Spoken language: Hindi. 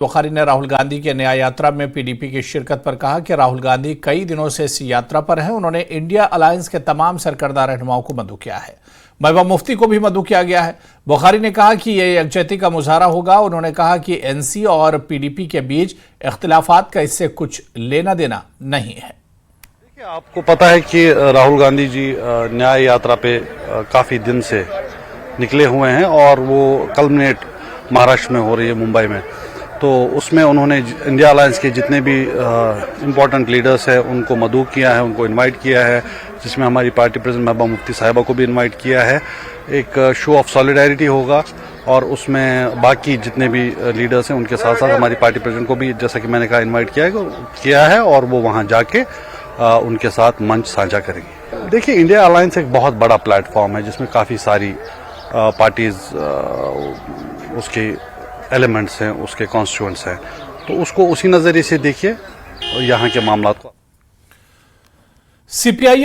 बुखारी ने राहुल गांधी के न्याय यात्रा में पीडीपी की शिरकत पर कहा कि राहुल गांधी कई दिनों से इस यात्रा पर हैं। उन्होंने इंडिया अलायंस के तमाम सरकर्दा रहनुमाओं को मदऊ किया है। महबूबा मुफ्ती को भी मदऊ किया गया है। बुखारी ने कहा कि यह यकजहती का मुजाहरा होगा। उन्होंने कहा कि एनसी और पीडीपी के बीच इख्तिलाफात का इससे कुछ लेना देना नहीं है। देखिए, आपको पता है कि राहुल गांधी जी न्याय यात्रा पे काफी दिन से निकले हुए हैं और वो कल्मिनेट महाराष्ट्र में हो रही है, मुंबई में। तो उसमें उन्होंने इंडिया अलायंस के जितने भी इम्पोर्टेंट लीडर्स हैं उनको मदऊ किया है, उनको इनवाइट किया है, जिसमें हमारी पार्टी प्रेसिडेंट महबूबा मुफ्ती साहिबा को भी इनवाइट किया है। एक शो ऑफ सॉलिडारिटी होगा और उसमें बाकी जितने भी लीडर्स हैं उनके साथ साथ हमारी पार्टी प्रेसिडेंट को भी, जैसा कि मैंने कहा, इनवाइट किया है और वो वहाँ जाके उनके साथ मंच साझा करेंगे। देखिए, इंडिया अलायंस एक बहुत बड़ा प्लेटफॉर्म है जिसमें काफ़ी सारी पार्टीज उसके एलिमेंट्स हैं, उसके कॉन्स्टिट्यूएंट्स हैं, तो उसको उसी नज़रिए से देखिए यहाँ के मामला को। सीपीआई